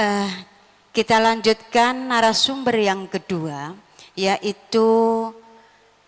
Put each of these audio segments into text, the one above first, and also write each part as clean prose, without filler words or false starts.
Eh, kita lanjutkan narasumber yang kedua, yaitu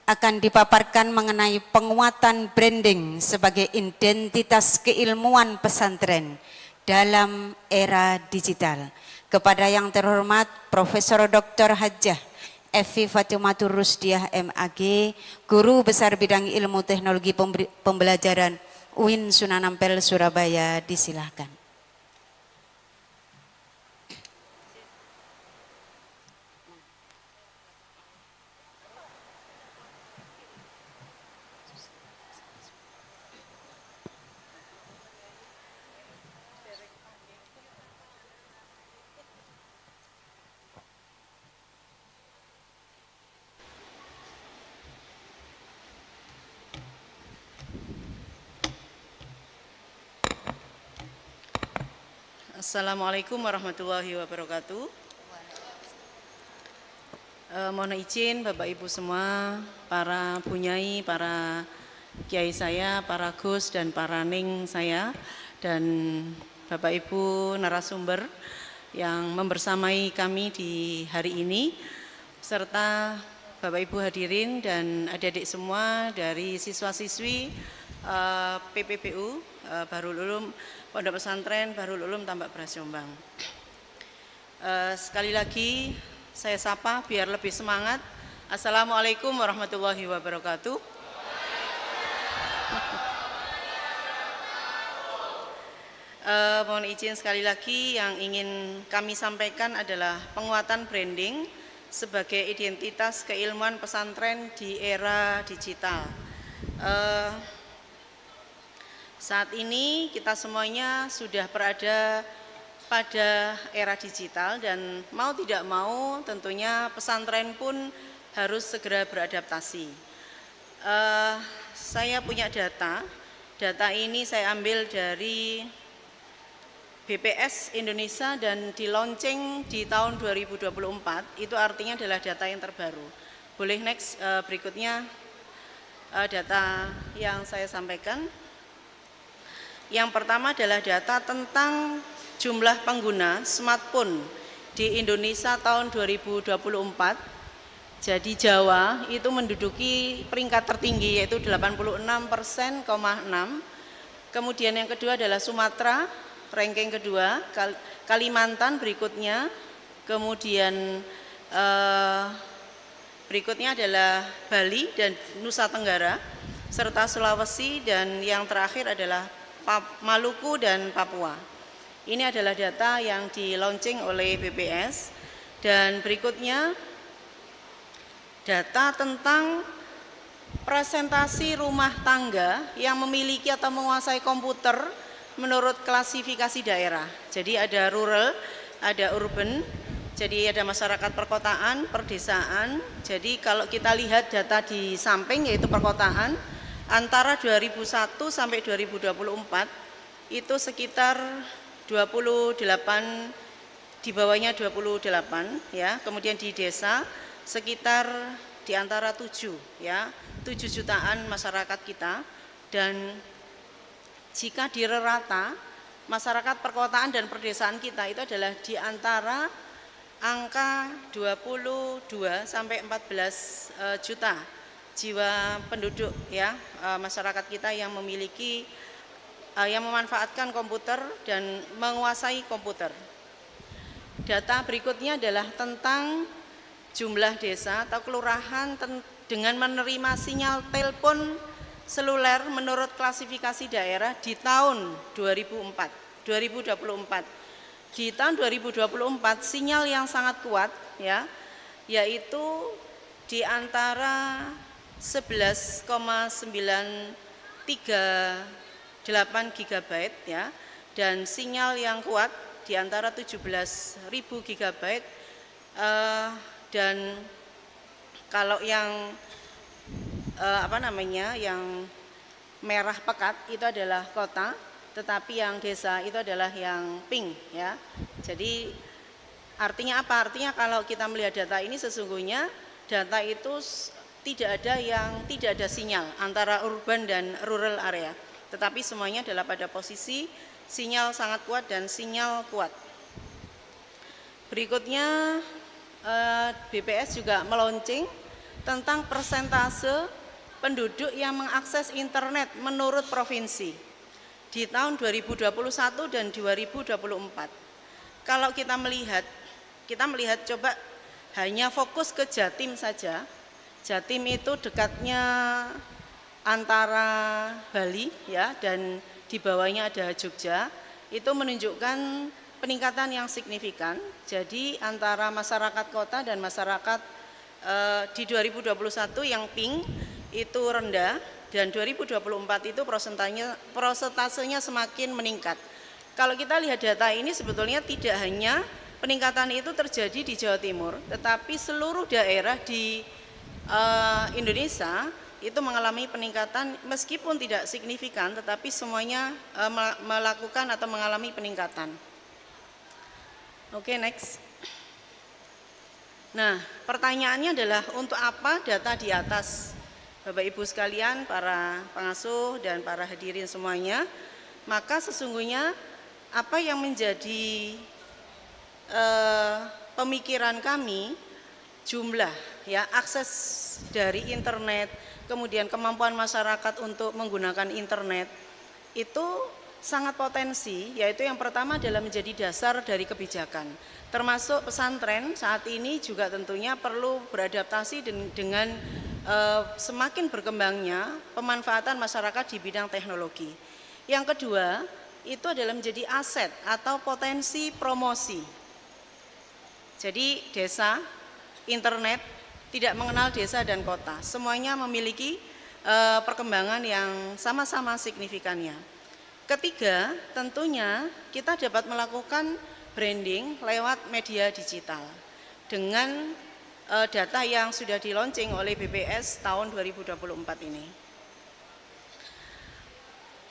akan dipaparkan mengenai penguatan branding sebagai identitas keilmuan pesantren dalam era digital. Kepada yang terhormat Profesor Dr. Hajjah Evi Fatimatur Rusdiah MAG, Guru Besar Bidang Ilmu Teknologi Pembelajaran UIN Sunan Ampel Surabaya, disilahkan. Assalamualaikum warahmatullahi wabarakatuh. Mohon izin Bapak Ibu semua, para bunyai, para kiai saya, para gus dan para ning saya, dan Bapak Ibu narasumber yang membersamai kami di hari ini, serta Bapak Ibu hadirin dan adik-adik semua dari siswa-siswi PPBU Bahrul Ulum Pondok Pesantren Bahrul Ulum Tambak Beras Jombang. Sekali lagi saya sapa biar lebih semangat. Assalamualaikum warahmatullahi wabarakatuh. Mohon izin sekali lagi, yang ingin kami sampaikan adalah penguatan branding sebagai identitas keilmuan pesantren di era digital. Saat ini kita semuanya sudah berada pada era digital dan mau tidak mau tentunya pesantren pun harus segera beradaptasi. Saya punya data ini saya ambil dari BPS Indonesia dan di launching di tahun 2024, itu artinya adalah data yang terbaru. Boleh next berikutnya data yang saya sampaikan. Yang pertama adalah data tentang jumlah pengguna smartphone di Indonesia tahun 2024. Jadi Jawa itu menduduki peringkat tertinggi yaitu 86,6%. Kemudian yang kedua adalah Sumatera, ranking kedua, Kalimantan berikutnya, kemudian berikutnya adalah Bali dan Nusa Tenggara, serta Sulawesi, dan yang terakhir adalah Maluku dan Papua. Ini adalah data yang di launching oleh BPS. Dan berikutnya data tentang presentasi rumah tangga yang memiliki atau menguasai komputer menurut klasifikasi daerah. Jadi ada rural, ada urban, jadi ada masyarakat perkotaan, perdesaan. Jadi kalau kita lihat data di samping yaitu perkotaan, antara 2001 sampai 2024 itu sekitar 28, di bawahnya 28 ya. Kemudian di desa sekitar di antara 7 ya, 7 jutaan masyarakat kita. Dan jika dirata masyarakat perkotaan dan perdesaan kita itu adalah di antara angka 22 sampai 14 juta jiwa penduduk ya, masyarakat kita yang memiliki yang memanfaatkan komputer dan menguasai komputer. Data berikutnya adalah tentang jumlah desa atau kelurahan dengan menerima sinyal telepon seluler menurut klasifikasi daerah di tahun 2024. Di tahun 2024 sinyal yang sangat kuat ya, yaitu di antara 11,938 GB ya, dan sinyal yang kuat di antara 17.000 GB, dan kalau yang yang merah pekat itu adalah kota, tetapi yang desa itu adalah yang pink ya. Jadi artinya apa? Artinya kalau kita melihat data ini sesungguhnya data itu tidak ada sinyal antara urban dan rural area, tetapi semuanya adalah pada posisi sinyal sangat kuat dan sinyal kuat. Berikutnya BPS juga melaunching tentang persentase penduduk yang mengakses internet menurut provinsi di tahun 2021 dan 2024. Kalau kita melihat coba hanya fokus ke Jatim saja. Jatim itu dekatnya antara Bali ya, dan di bawahnya ada Jogja. Itu menunjukkan peningkatan yang signifikan. Jadi antara masyarakat kota dan masyarakat di 2021 yang pink itu rendah, dan 2024 itu prosentasenya semakin meningkat. Kalau kita lihat data ini sebetulnya tidak hanya peningkatan itu terjadi di Jawa Timur, tetapi seluruh daerah di Indonesia itu mengalami peningkatan meskipun tidak signifikan, tetapi semuanya melakukan atau mengalami peningkatan. Oke, next. Nah, pertanyaannya adalah untuk apa data di atas? Bapak Ibu sekalian, para pengasuh dan para hadirin semuanya, maka sesungguhnya apa yang menjadi pemikiran kami, jumlah ya, akses dari internet, kemudian kemampuan masyarakat untuk menggunakan internet itu sangat potensi, yaitu yang pertama adalah menjadi dasar dari kebijakan. Termasuk pesantren saat ini juga tentunya perlu beradaptasi dengan semakin berkembangnya pemanfaatan masyarakat di bidang teknologi. Yang kedua, itu adalah menjadi aset atau potensi promosi. Jadi desa, internet tidak mengenal desa dan kota, semuanya memiliki perkembangan yang sama-sama signifikannya. Ketiga, tentunya kita dapat melakukan branding lewat media digital dengan data yang sudah di launching oleh BPS tahun 2024 ini.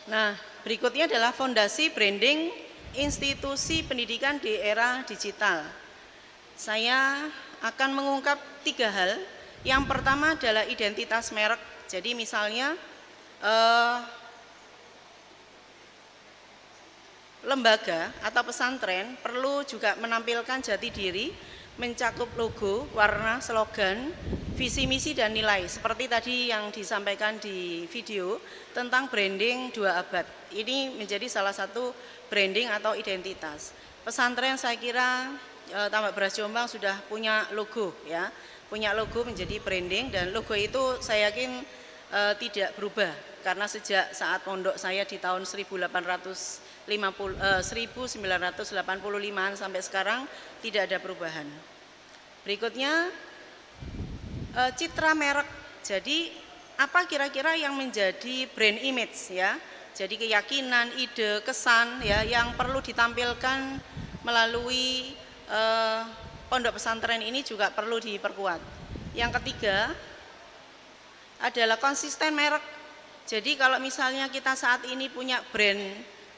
Nah, berikutnya adalah fondasi branding institusi pendidikan di era digital. Saya akan mengungkap 3 hal. Yang pertama adalah identitas merek. Jadi misalnya lembaga atau pesantren perlu juga menampilkan jati diri, mencakup logo, warna, slogan, visi misi dan nilai. Seperti tadi yang disampaikan di video tentang branding 2 abad. Ini menjadi salah satu branding atau identitas. Pesantren saya kira Tambak Beras Jombang sudah punya logo ya. Punya logo menjadi branding, dan logo itu saya yakin tidak berubah karena sejak saat pondok saya di tahun 1985 sampai sekarang tidak ada perubahan. Berikutnya citra merek. Jadi apa kira-kira yang menjadi brand image ya? Jadi keyakinan, ide, kesan ya yang perlu ditampilkan melalui pondok pesantren ini juga perlu diperkuat. Yang ketiga adalah konsisten merek. Jadi kalau misalnya kita saat ini punya brand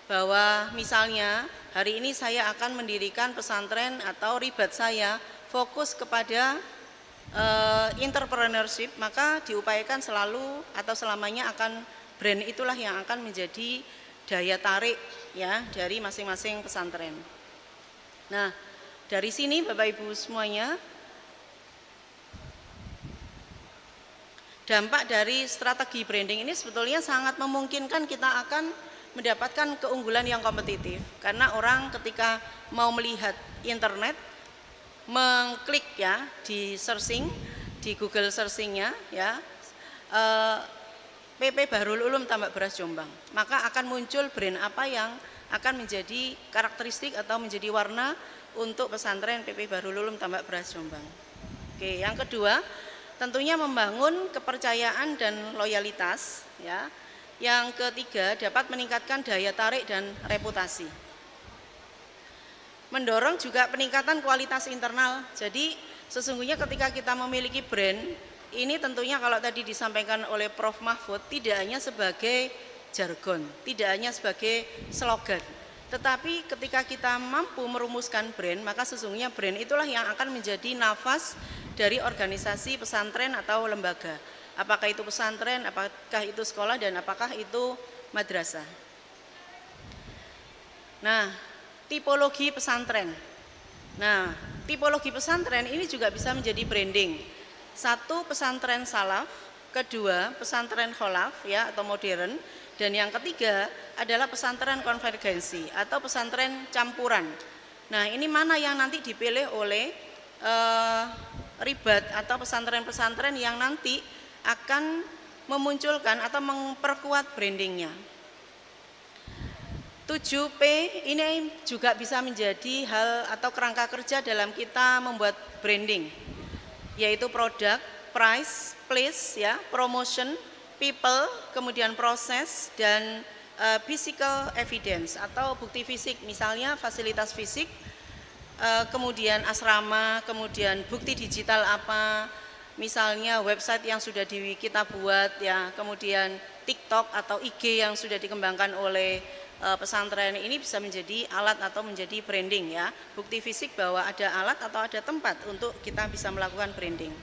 bahwa misalnya hari ini saya akan mendirikan pesantren atau ribat saya fokus kepada entrepreneurship, maka diupayakan selalu atau selamanya akan brand itulah yang akan menjadi daya tarik ya dari masing-masing pesantren. Nah, dari sini Bapak Ibu semuanya, dampak dari strategi branding ini sebetulnya sangat memungkinkan kita akan mendapatkan keunggulan yang kompetitif. Karena orang ketika mau melihat internet, mengklik ya di searching, di Google searchingnya ya, PP Bahrul Ulum Tambak Beras Jombang, maka akan muncul brand apa yang akan menjadi karakteristik atau menjadi warna untuk pesantren PP Bahrul Ulum Tambak Beras Jombang. Oke, yang kedua tentunya membangun kepercayaan dan loyalitas ya. Yang ketiga dapat meningkatkan daya tarik dan reputasi. Mendorong juga peningkatan kualitas internal. Jadi sesungguhnya ketika kita memiliki brand ini tentunya kalau tadi disampaikan oleh Prof. Mahfud tidak hanya sebagai jargon, tidak hanya sebagai slogan, tetapi ketika kita mampu merumuskan brand, maka sesungguhnya brand itulah yang akan menjadi nafas dari organisasi pesantren atau lembaga. Apakah itu pesantren, apakah itu sekolah, dan apakah itu madrasah. Nah, tipologi pesantren. Nah, tipologi pesantren ini juga bisa menjadi branding. Satu, pesantren salaf, kedua pesantren kholaf ya atau modern, dan yang ketiga adalah pesantren konvergensi atau pesantren campuran. Nah, ini mana yang nanti dipilih oleh ribat atau pesantren-pesantren yang nanti akan memunculkan atau memperkuat brandingnya. 7P ini juga bisa menjadi hal atau kerangka kerja dalam kita membuat branding, yaitu produk, price, place, ya, promotion, people, kemudian proses, dan physical evidence atau bukti fisik, misalnya fasilitas fisik, kemudian asrama, kemudian bukti digital apa, misalnya website yang sudah kita buat, ya, kemudian TikTok atau IG yang sudah dikembangkan oleh pesantren, ini bisa menjadi alat atau menjadi branding, ya, bukti fisik bahwa ada alat atau ada tempat untuk kita bisa melakukan branding.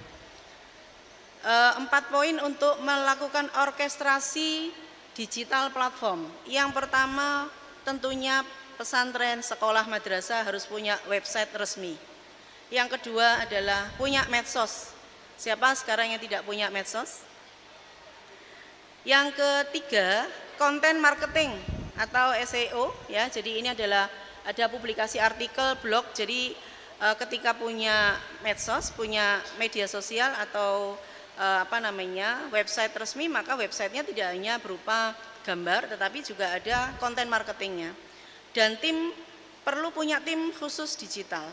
4 poin untuk melakukan orkestrasi digital platform. Yang pertama tentunya pesantren, sekolah, madrasah harus punya website resmi. Yang kedua adalah punya medsos. Siapa sekarang yang tidak punya medsos? Yang ketiga, konten marketing atau SEO, ya. Jadi ini adalah ada publikasi artikel, blog. Jadi ketika punya medsos, punya media sosial atau website resmi, maka websitenya tidak hanya berupa gambar tetapi juga ada konten marketingnya. Dan perlu punya tim khusus digital.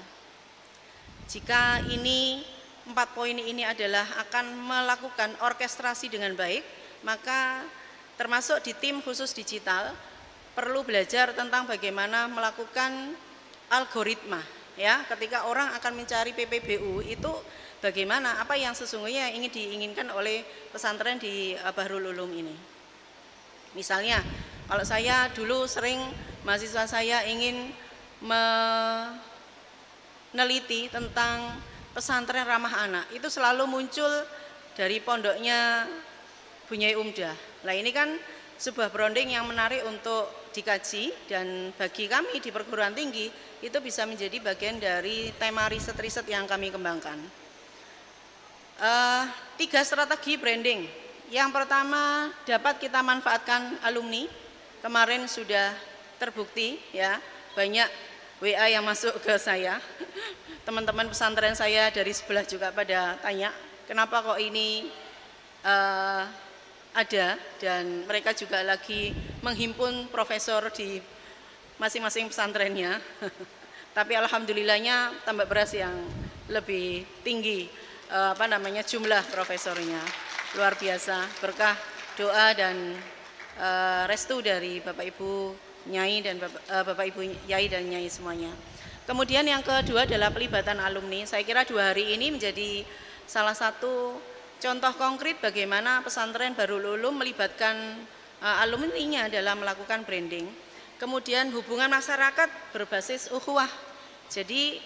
Jika ini 4 poin ini adalah akan melakukan orkestrasi dengan baik, maka termasuk di tim khusus digital perlu belajar tentang bagaimana melakukan algoritma, ya. Ketika orang akan mencari PPBU itu bagaimana, apa yang sesungguhnya ingin diinginkan oleh pesantren di Bahrul Ulum ini. Misalnya, kalau saya dulu sering mahasiswa saya ingin meneliti tentang pesantren ramah anak, itu selalu muncul dari pondoknya Bunyai Umdah. Nah, ini kan sebuah branding yang menarik untuk dikaji, dan bagi kami di perguruan tinggi itu bisa menjadi bagian dari tema riset-riset yang kami kembangkan. 3 strategi branding. Yang pertama, dapat kita manfaatkan alumni. Kemarin sudah terbukti, ya, banyak WA yang masuk ke saya. Teman-teman pesantren saya dari sebelah juga pada tanya, kenapa kok ini ada, dan mereka juga lagi menghimpun profesor di masing-masing pesantrennya. Tapi alhamdulillahnya Tambak Beras yang lebih tinggi jumlah profesornya, luar biasa, berkah doa dan restu dari Bapak Ibu Nyai dan Bapak Ibu Yai dan Nyai semuanya. Kemudian yang kedua adalah pelibatan alumni. Saya kira 2 hari ini menjadi salah satu contoh konkret bagaimana pesantren Bahrul Ulum melibatkan alumninya dalam melakukan branding. Kemudian hubungan masyarakat berbasis ukhuwah. Jadi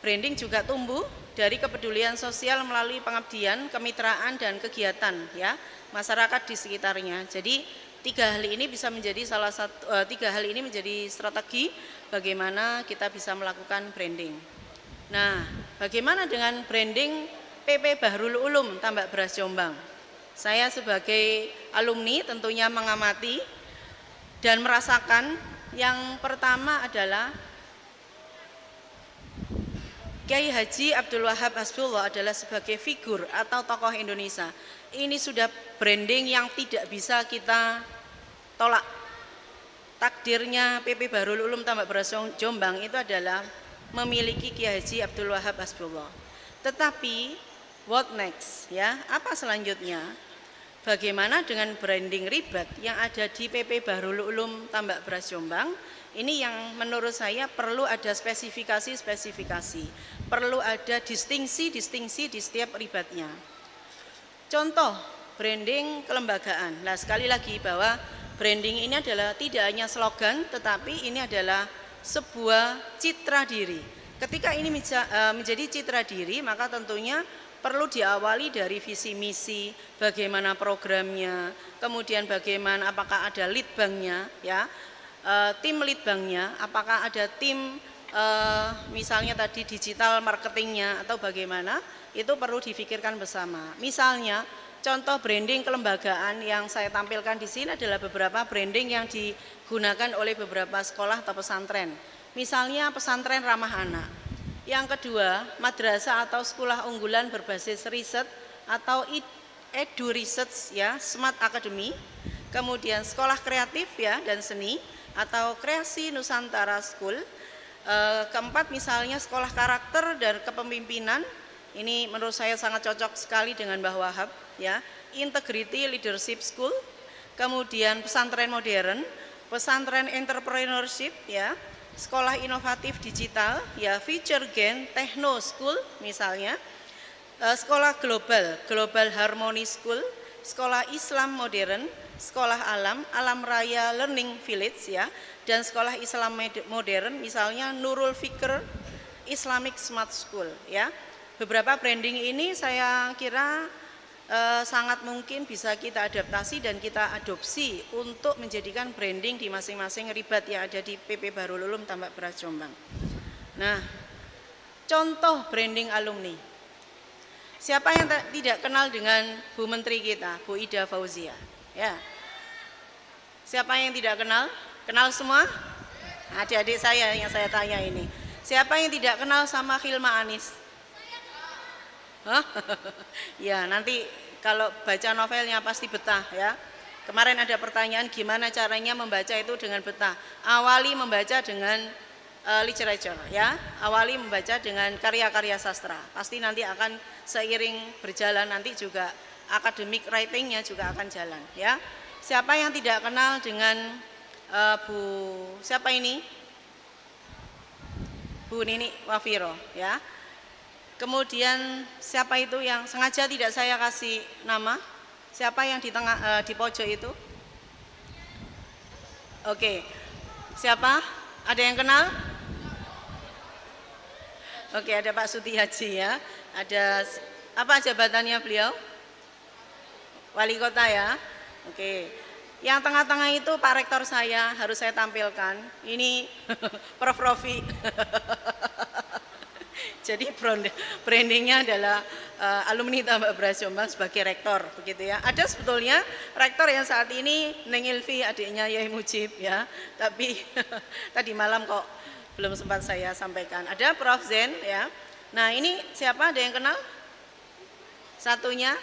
branding juga tumbuh dari kepedulian sosial melalui pengabdian, kemitraan, dan kegiatan, ya, masyarakat di sekitarnya. Jadi 3 hal ini bisa menjadi 3 hal ini menjadi strategi bagaimana kita bisa melakukan branding. Nah, bagaimana dengan branding PP Bahrul Ulum Tambak Beras Jombang? Saya sebagai alumni tentunya mengamati dan merasakan. Yang pertama adalah Kiai Haji Abdul Wahab Hasbullah adalah sebagai figur atau tokoh Indonesia. Ini sudah branding yang tidak bisa kita tolak. Takdirnya PP Bahrul Ulum Tambak Beras Jombang itu adalah memiliki Kiai Haji Abdul Wahab Hasbullah. Tetapi what next, ya? Apa selanjutnya? Bagaimana dengan branding ribat yang ada di PP Bahrul Ulum Tambak Beras Jombang? Ini yang menurut saya perlu ada spesifikasi, perlu ada distingsi di setiap ribatnya. Contoh branding kelembagaan. Nah, sekali lagi bahwa branding ini adalah tidak hanya slogan, tetapi ini adalah sebuah citra diri. Ketika ini menjadi citra diri, maka tentunya perlu diawali dari visi misi, bagaimana programnya, kemudian apakah ada lead banknya, ya, tim lead banknya, apakah ada tim misalnya tadi digital marketingnya atau bagaimana, itu perlu difikirkan bersama. Misalnya contoh branding kelembagaan yang saya tampilkan di sini adalah beberapa branding yang digunakan oleh beberapa sekolah atau pesantren. Misalnya pesantren ramah anak. Yang kedua, madrasah atau sekolah unggulan berbasis riset atau edu research ya, smart academy. Kemudian sekolah kreatif ya dan seni atau kreasi Nusantara School. Keempat misalnya sekolah karakter dan kepemimpinan. Ini menurut saya sangat cocok sekali dengan Mbah Wahab ya. Integrity Leadership School. Kemudian pesantren modern, pesantren entrepreneurship ya. Sekolah inovatif digital ya, Future Gen Techno School misalnya, sekolah global, Global Harmony School, sekolah Islam modern, sekolah alam, Alam Raya Learning Village ya, dan sekolah Islam modern misalnya Nurul Fikr Islamic Smart School ya. Beberapa branding ini saya kira sangat mungkin bisa kita adaptasi dan kita adopsi untuk menjadikan branding di masing-masing ribat yang ada di PP Bahrul Ulum Tambak Beras Jombang. Nah, contoh branding alumni. Siapa yang tidak kenal dengan Bu Menteri kita, Bu Ida Fauzia? Ya. Siapa yang tidak kenal? Kenal semua? Adik-adik saya yang saya tanya ini. Siapa yang tidak kenal sama Hilma Anis? Hah? Ya, nanti kalau baca novelnya pasti betah ya. Kemarin ada pertanyaan gimana caranya membaca itu dengan betah. Awali membaca dengan literature ya. Awali membaca dengan karya-karya sastra. Pasti nanti akan seiring berjalan nanti juga academic writing-nya juga akan jalan ya. Siapa yang tidak kenal dengan siapa ini? Bu Nini Wafiro ya. Kemudian siapa itu yang sengaja tidak saya kasih nama? Siapa yang di tengah di pojok itu? Oke. Siapa? Ada yang kenal? Oke, ada Pak Sutihaji ya. Ada apa jabatannya beliau? Wali kota ya. Oke. Yang tengah-tengah itu Pak Rektor saya, harus saya tampilkan. Ini Prof. Rofi. Jadi brandingnya adalah alumni Tambak Beras Jombang sebagai rektor, begitu ya. Ada sebetulnya rektor yang saat ini Neng Ilvi, adiknya Yai Mujib ya. Tapi tadi malam kok belum sempat saya sampaikan. Ada Prof. Zen ya. Nah ini siapa? Ada yang kenal? Satunya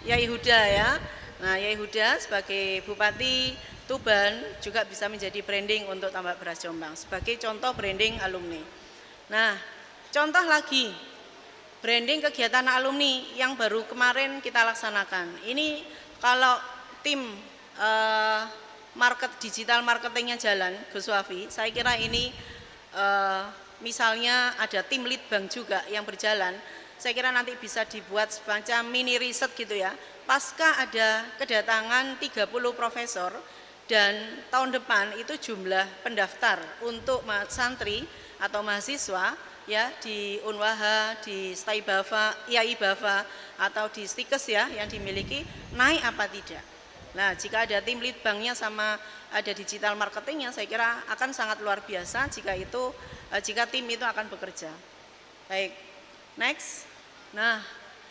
Yai Huda ya. Nah Yai Huda sebagai Bupati Tuban juga bisa menjadi branding untuk Tambak Beras Jombang sebagai contoh branding alumni. Nah contoh lagi, branding kegiatan alumni yang baru kemarin kita laksanakan. Ini kalau tim digital marketingnya jalan, Gus Wafi, saya kira ini misalnya ada tim lead bank juga yang berjalan, saya kira nanti bisa dibuat semacam mini riset gitu ya. Pasca ada kedatangan 30 profesor dan tahun depan itu jumlah pendaftar untuk santri atau mahasiswa ya di Unwaha, di IAI Bava atau di Stikes ya yang dimiliki naik apa tidak. Nah jika ada tim lead banknya sama ada digital marketingnya, saya kira akan sangat luar biasa jika tim itu akan bekerja. Baik, next. Nah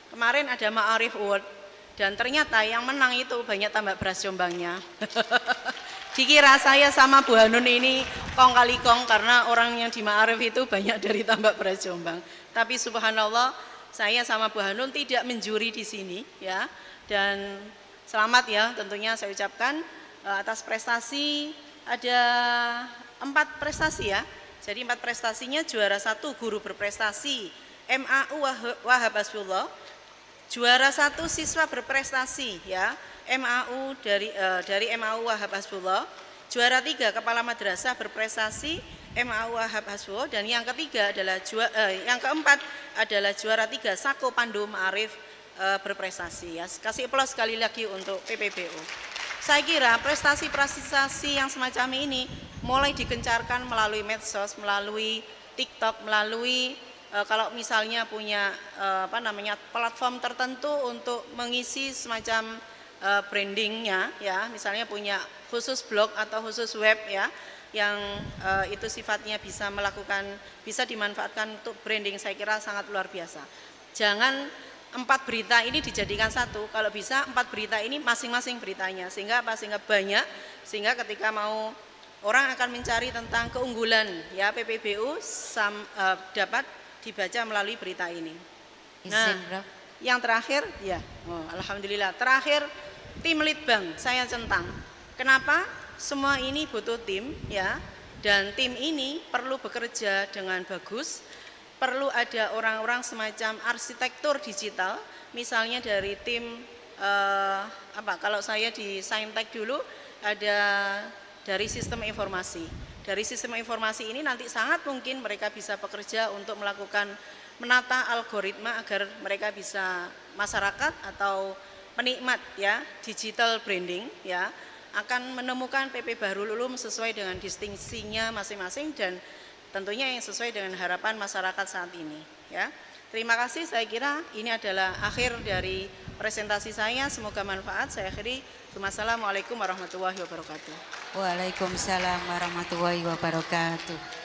kemarin ada Ma'arif Award dan ternyata yang menang itu banyak Tambak Beras Jombangnya. Dikira saya sama Bu Hanun ini kong kali kong karena orang yang di Ma'arif itu banyak dari Tambak Beras Jombang. Tapi subhanallah saya sama Bu Hanun tidak menjuri di sini ya. Dan selamat ya tentunya saya ucapkan atas prestasi, ada 4 prestasi ya. Jadi 4 prestasinya juara 1 guru berprestasi MAU Wahab Hasbullah, juara 1 siswa berprestasi ya. MAU dari MAU Wahab Hasbullah, juara 3 kepala madrasah berprestasi MAU Wahab Hasbullah, dan yang ketiga adalah yang keempat adalah juara 3 Sako Pandu Ma'arif berprestasi ya. Kasih aplaus sekali lagi untuk PPBU. Saya kira prestasi-prestasi yang semacam ini mulai digencarkan melalui medsos, melalui TikTok, melalui kalau misalnya punya platform tertentu untuk mengisi semacam brandingnya ya, misalnya punya khusus blog atau khusus web ya, yang itu sifatnya bisa dimanfaatkan untuk branding, saya kira sangat luar biasa. Jangan 4 berita ini dijadikan satu, kalau bisa 4 berita ini masing-masing beritanya, sehingga banyak, sehingga ketika mau orang akan mencari tentang keunggulan ya PPBU dapat dibaca melalui berita ini. Nah, Izin, Prof. yang terakhir ya, alhamdulillah, terakhir tim Litbang saya centang. Kenapa? Semua ini butuh tim ya, dan tim ini perlu bekerja dengan bagus. Perlu ada orang-orang semacam arsitektur digital, misalnya dari tim kalau saya di Saintek dulu ada dari sistem informasi. Dari sistem informasi ini nanti sangat mungkin mereka bisa bekerja untuk melakukan menata algoritma agar mereka bisa, masyarakat atau penikmat ya digital branding ya akan menemukan PP Bahrul Ulum sesuai dengan distingsinya masing-masing dan tentunya yang sesuai dengan harapan masyarakat saat ini ya. Terima kasih, saya kira ini adalah akhir dari presentasi saya, semoga manfaat. Saya akhiri. Wassalamualaikum warahmatullahi wabarakatuh. Waalaikumsalam warahmatullahi wabarakatuh.